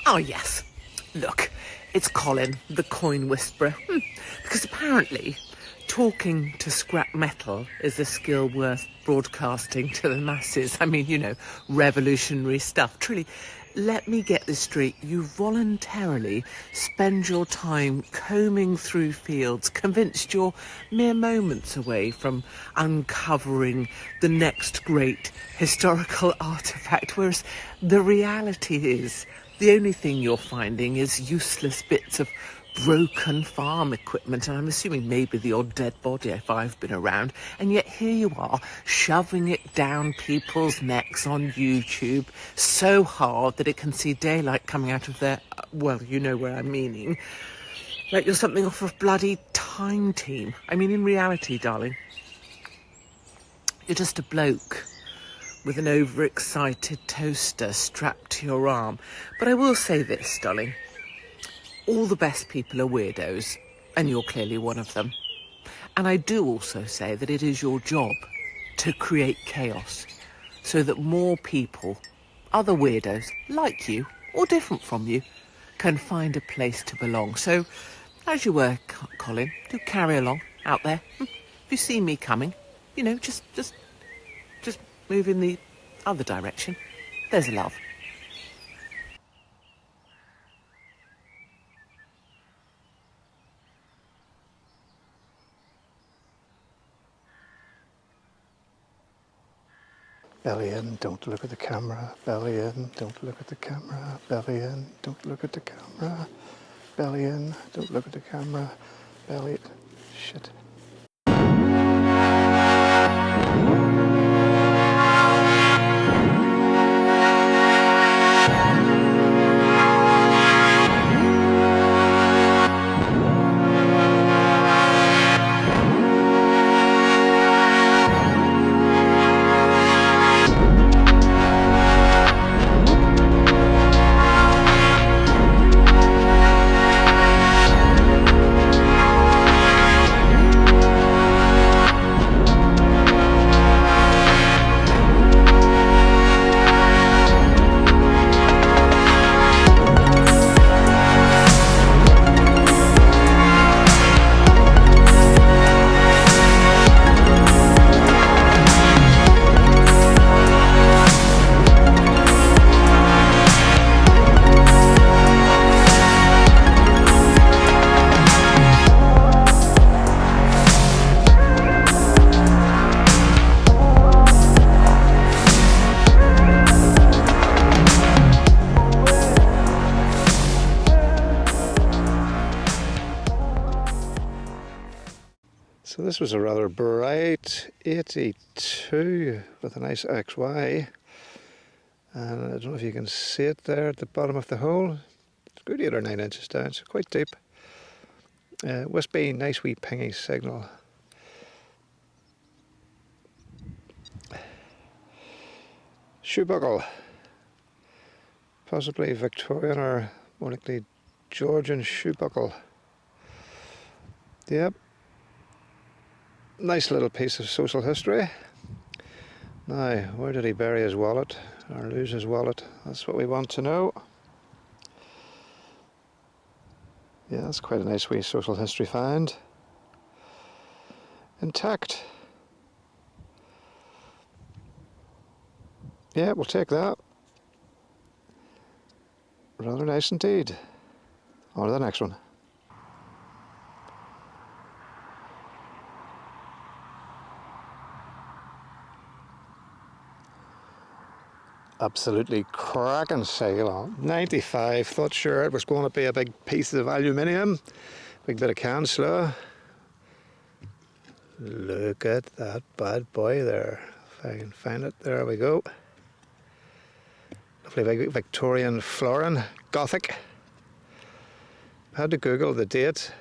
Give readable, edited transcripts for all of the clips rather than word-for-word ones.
Oh, yes. Look, it's Colin, the coin whisperer. Because apparently, talking to scrap metal is a skill worth broadcasting to the masses. I mean, you know, revolutionary stuff. Truly, let me get this straight. You voluntarily spend your time combing through fields, convinced you're mere moments away from uncovering the next great historical artefact, whereas the reality is the only thing you're finding is useless bits of broken farm equipment, and I'm assuming maybe the odd dead body if I've been around, and yet here you are, shoving it down people's necks on YouTube so hard that it can see daylight coming out of their, well, you know where I'm meaning, like you're something off of bloody Time Team. I mean, in reality, darling, you're just a bloke with an overexcited toaster strapped to your arm. But I will say this, darling. All the best people are weirdos, and you're clearly one of them. And I do also say that it is your job to create chaos so that more people, other weirdos like you or different from you, can find a place to belong. So, as you were, Colin, do carry along out there. If you see me coming, you know, just move in the other direction. There's a love. Belly in, don't look at the camera. Belly in, don't look at the camera. Belly in, don't look at the camera. Belly in, don't look at the camera. Belly... Shit. So this was a rather bright 82 with a nice XY, and I don't know if you can see it there at the bottom of the hole. It's good 8 or 9 inches down, so quite deep. Wispy, nice wee pingy signal. Shoe buckle, possibly Victorian or more likely Georgian shoe buckle. Yep. Nice little piece of social history. Now, where did he bury his wallet or lose his wallet? That's what we want to know. Yeah, that's quite a nice wee social history find. Intact. Yeah, we'll take that. Rather nice indeed. On to the next one. Absolutely cracking sail on. 95, thought sure it was going to be a big piece of aluminium. Big bit of can slow. Look at that bad boy there. If I can find it, there we go. Lovely big Victorian florin, Gothic. I had to Google the date.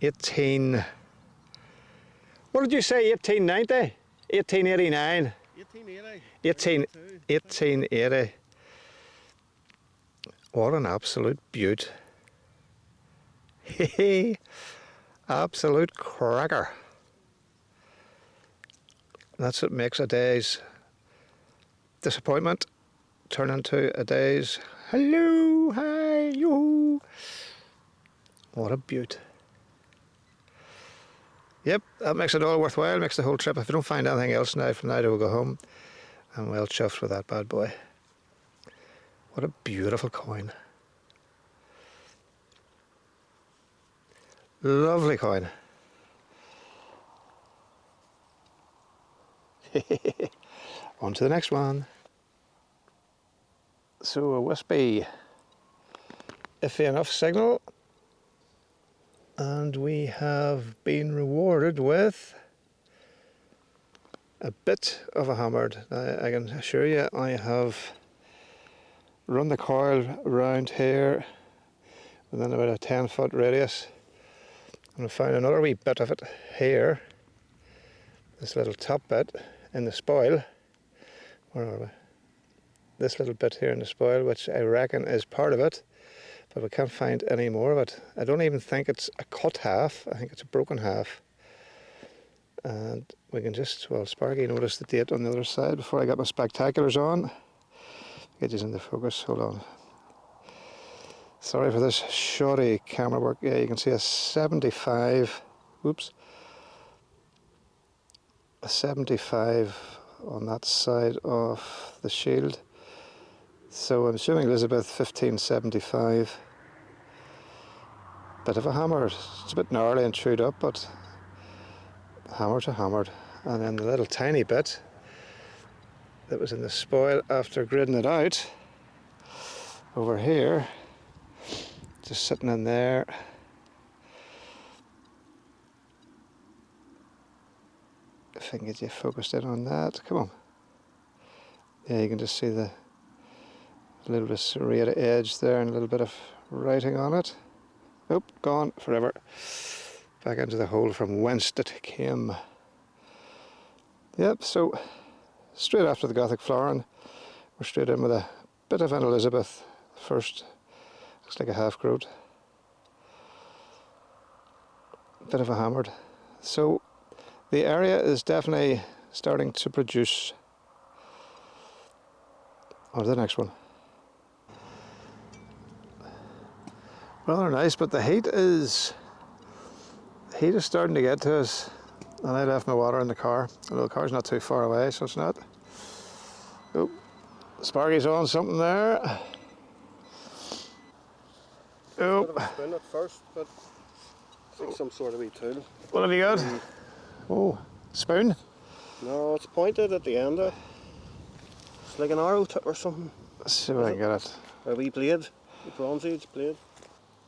18... What did you say, 1890? 1889? 1880. What an absolute beaut. Hehe. Absolute cracker. That's what makes a day's disappointment turn into a day's Hello, hi, yoo. What a beaut. Yep, that makes it all worthwhile, makes the whole trip. If we don't find anything else now, from now we'll go home. I'm well chuffed with that bad boy. What a beautiful coin. Lovely coin. On to the next one. So a wispy, iffy enough signal. And we have been rewarded with a bit of a hammered. I can assure you I have run the coil around here within about a 10-foot radius. And I found another wee bit of it here. This little top bit in the spoil. Where are we? This little bit here in the spoil, which I reckon is part of it. But we can't find any more of it. I don't even think it's a cut half. I think it's a broken half. And we can just, well, Sparky noticed the date on the other side before I got my spectaculars on. Get these into focus, hold on. Sorry for this shoddy camera work. Yeah, you can see a 75, whoops. A 75 on that side of the shield. So I'm assuming Elizabeth 1575. Bit of a hammer. It's a bit gnarly and chewed up, but hammer to hammered. And then the little tiny bit that was in the spoil after gridding it out over here, just sitting in there. If I can get you focused in on that, come on. Yeah, you can just see the little bit of serrated edge there and a little bit of writing on it. Nope, gone forever. Back into the hole from whence it came. Yep, so straight after the Gothic Florin, we're straight in with a bit of an Elizabeth. First, looks like a half groat. Bit of a hammered. So the area is definitely starting to produce. On to the next one. Rather nice, but the heat is starting to get to us. And I left my water in the car. Although the car's not too far away, so it's not. Oh, Sparky's on something there. Oh. Bit of a spoon at first, but I think some sort of wee tool. What have you got? Oh, spoon? No, it's pointed at the end of it. It's like an arrow tip or something. Let's see if I can get it. A wee blade, a bronze age blade.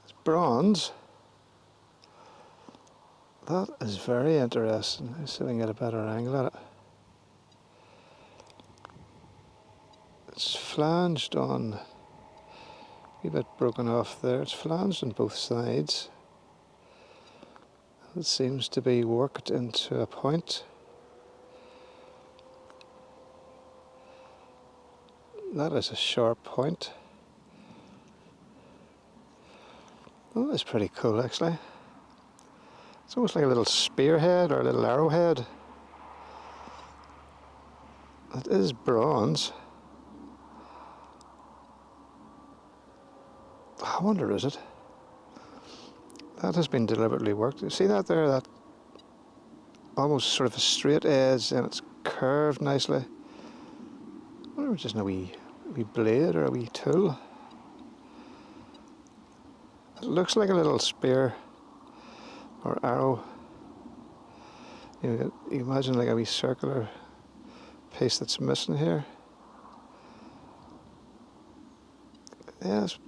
It's bronze. That is very interesting. Let's see if I can get a better angle at it. It's flanged on, a wee bit broken off there. It's flanged on both sides. It seems to be worked into a point. That is a sharp point. Oh, that's pretty cool actually. It's almost like a little spearhead or a little arrowhead. It is bronze. I wonder, is it? That has been deliberately worked. You see that there? That almost sort of a straight edge, and it's curved nicely. I wonder if it's just a wee blade or a wee tool. It looks like a little spear or arrow. You imagine like a wee circular piece that's missing here. Yeah, it's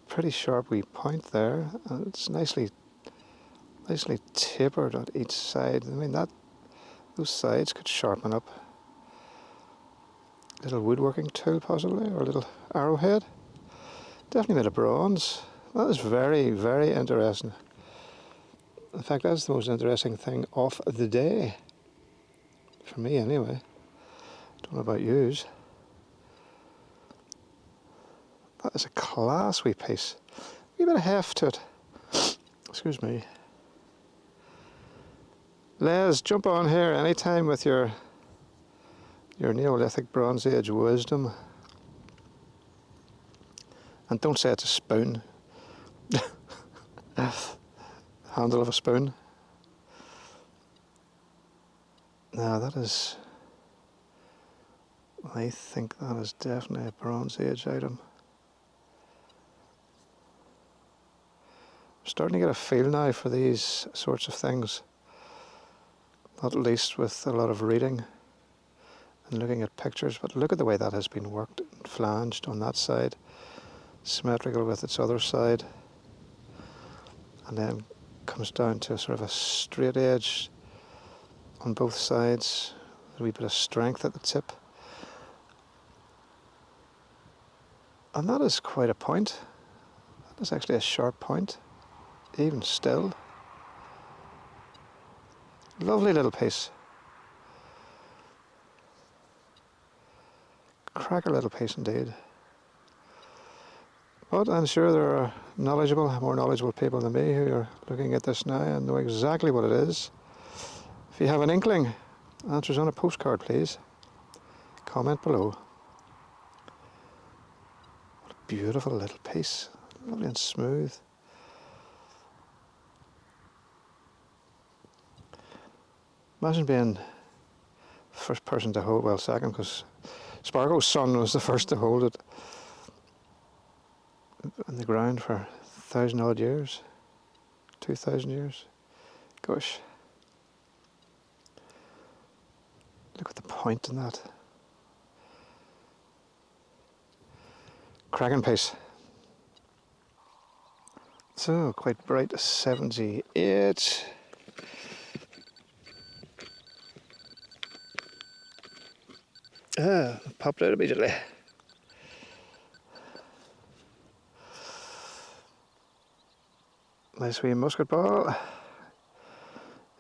pretty sharp wee point there, and it's nicely tapered on each side. I mean, those sides could sharpen up. Little woodworking tool possibly, or a little arrowhead. Definitely made of bronze. That is very, very interesting. In fact, that's the most interesting thing of the day. For me anyway. Don't know about yous. That is a class wee piece. A wee bit of heft to it. Excuse me. Les, jump on here anytime with your Neolithic Bronze Age wisdom. And don't say it's a spoon. Handle of a spoon. Now that is, I think that is definitely a Bronze Age item. I'm starting to get a feel now for these sorts of things. Not least with a lot of reading and looking at pictures, but look at the way that has been worked and flanged on that side, symmetrical with its other side, and then comes down to sort of a straight edge on both sides, a wee bit of strength at the tip. And that is quite a point. That is actually a sharp point, even still. Lovely little piece. Cracker little piece indeed. But I'm sure there are more knowledgeable people than me who are looking at this now and know exactly what it is. If you have an inkling, answers on a postcard please. Comment below. What a beautiful little piece. Lovely and smooth. Imagine being first person to hold, well second, because Spargo's son was the first to hold it on the ground for 1,000 odd years, 2,000 years. Gosh. Look at the point in that. Cracking piece. So, quite bright, 78. Popped out immediately. Nice wee musket ball.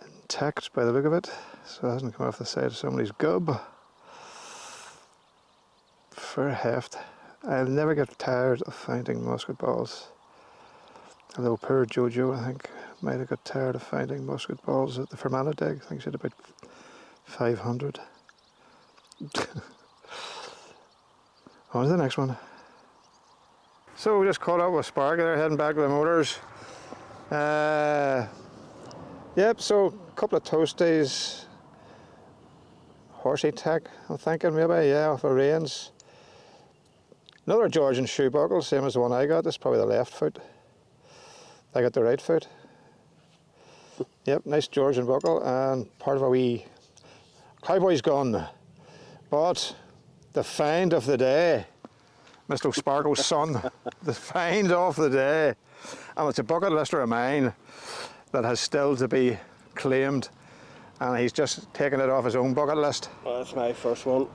Intact by the look of it, so it hasn't come off the side of somebody's gob. Fair heft. I'll never get tired of finding musket balls. Although poor Jojo, I think, might have got tired of finding musket balls at the Fermanagh dig. I think she had about 500. On to the next one. So we just caught up with Spark there, heading back to the motors. Yep, so a couple of toasties. Horsey tech, I'm thinking maybe, yeah, off a reins. Another Georgian shoe buckle, same as the one I got. This is probably the left foot. I got the right foot. Yep, nice Georgian buckle and part of a wee cowboy's gun. But the find of the day, Mr. Spargo's son, the find of the day. And it's a bucket lister of mine that has still to be claimed, and he's just taken it off his own bucket list. Well, that's my first one.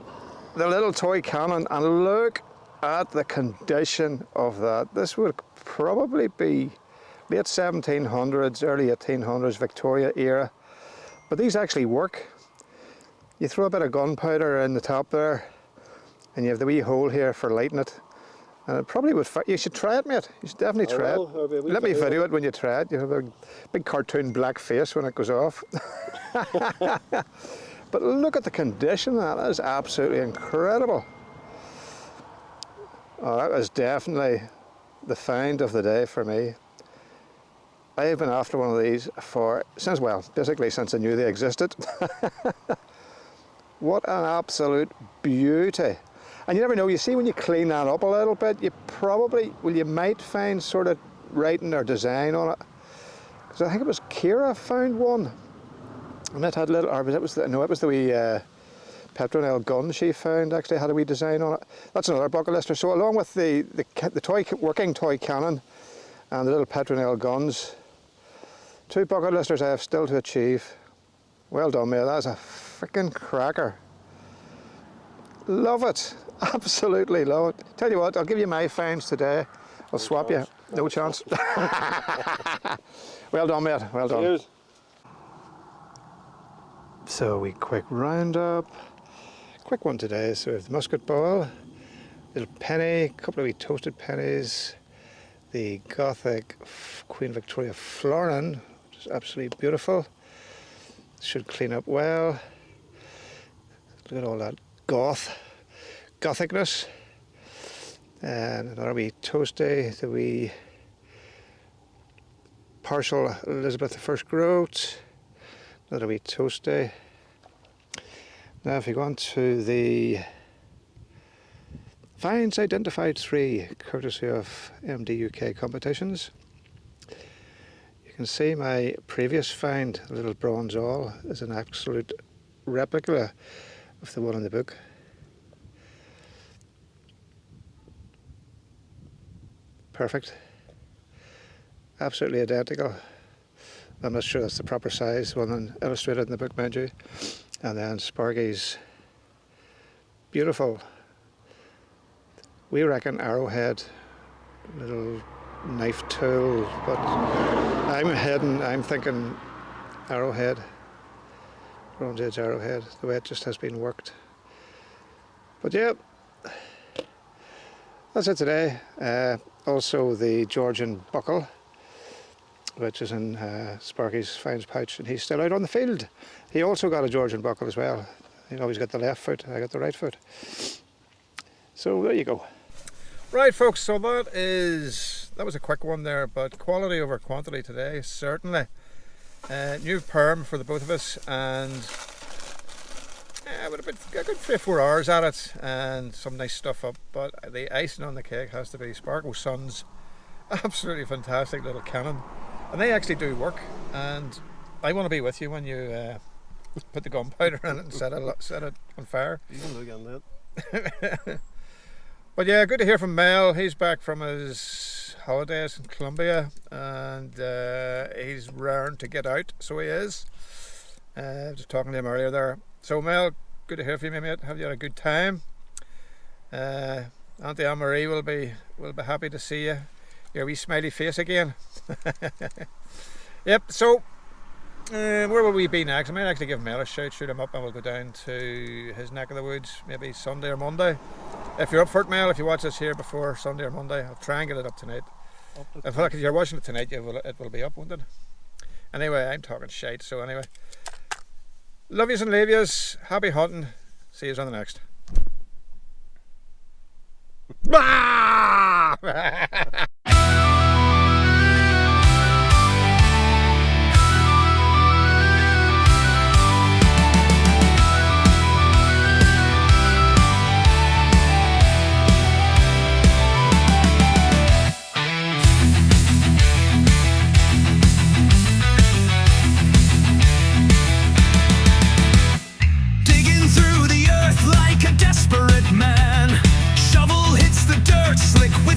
The little toy cannon, and look at the condition of that. This would probably be late 1700s, early 1800s, Victoria era. But these actually work. You throw a bit of gunpowder in the top there, and you have the wee hole here for lighting it. And it probably would fit. You should try it, mate. You should definitely try it. Let me video it when you try it. You have a big cartoon black face when it goes off. But look at the condition of that. That is absolutely incredible. Oh, that was definitely the find of the day for me. I have been after one of these basically since I knew they existed. What an absolute beauty. And you never know, you see when you clean that up a little bit, you might find sort of writing or design on it. Because I think it was Kira found one. And it had little, or it was the wee Petronel gun she found, actually had a wee design on it. That's another bucket lister. So along with the working toy cannon and the little Petronel guns, 2 bucket listers I have still to achieve. Well done, mate, that's a freaking cracker. Love it, absolutely love it. Tell you what, I'll give you my finds today. I'll swap you, no chance. Well done, mate, well done. Cheers. So we quick roundup. Quick one today, so we have the musket ball, little penny, a couple of wee toasted pennies, the Gothic Queen Victoria florin, which is absolutely beautiful. Should clean up well. Look at all that Gothicness. And another wee toasty, the wee partial Elizabeth I groat. Another wee toasty. Now if you go on to the finds identified 3, courtesy of MD UK Competitions, you can see my previous find, a little bronze awl, is an absolute replica of the one in the book. Perfect. Absolutely identical. I'm not sure that's the proper size, one illustrated in the book, mind you. And then Sparky's beautiful, we reckon, arrowhead, little knife tool, but I'm thinking arrowhead, Bronze Age arrowhead, the way it just has been worked. But yeah, that's it today. Also the Georgian buckle, which is in Sparky's finds pouch, and he's still out on the field. He also got a Georgian buckle as well. He always got the left foot, I got the right foot. So there you go. Right folks, so that was a quick one there, but quality over quantity today, certainly. New perm for the both of us, and with a good 3 or 4 hours at it, and some nice stuff up. But the icing on the cake has to be Sparko Sun's absolutely fantastic little canon, and they actually do work. And I want to be with you when you put the gunpowder in it and set it on fire. You can look on that. But yeah, good to hear from Mel. He's back from his holidays in Colombia, and he's raring to get out, so he is. Just talking to him earlier there. So Mel, good to hear from you, mate. Have you had a good time? Auntie Anne-Marie will be happy to see you, your wee smiley face again. Yep, so where will we be next? I might actually give Mel a shout, shoot him up, and we'll go down to his neck of the woods, maybe Sunday or Monday. If you're up for it, Mel, if you watch this here before Sunday or Monday, I'll try and get it up tonight. If you're watching it tonight, it will be up, won't it? Anyway, I'm talking shite, so anyway. Love yous and leave yous. Happy hunting. See yous on the next.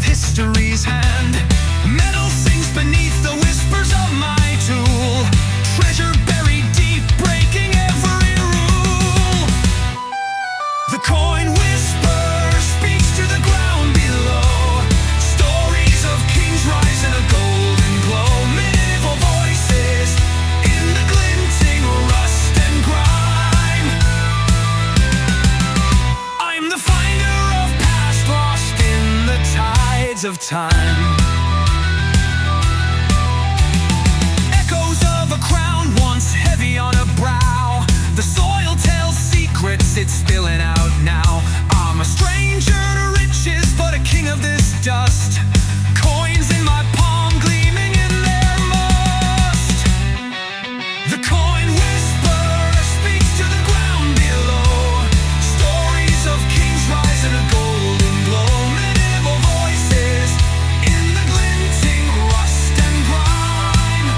History's hand. Metal sings beneath the whispers of my tool. Treasure buried deep, breaking every rule. The coin whisper speaks to the ground below. Stories of kings rise in a golden glow. Medieval voices in the glinting rust and grime. I'm the finder of past lost in the tides of time. Echoes of a crown once heavy on a brow. The soil tells secrets, it's spilling out now. I'm a stranger to riches, but a king of this dust. Coins in my palm gleaming in their must. The coin whisper speaks to the ground below. Stories of kings rise in a golden glow. Medieval voices in the glinting rust and grime.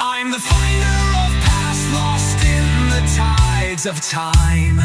I'm the finder of past lost in the tides of time.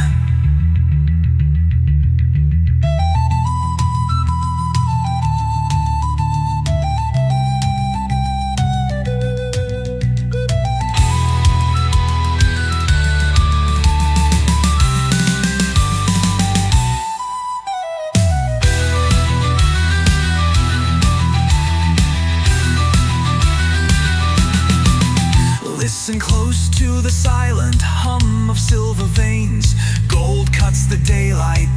Listen close to the silent hum of silver veins. Gold cuts the daylight.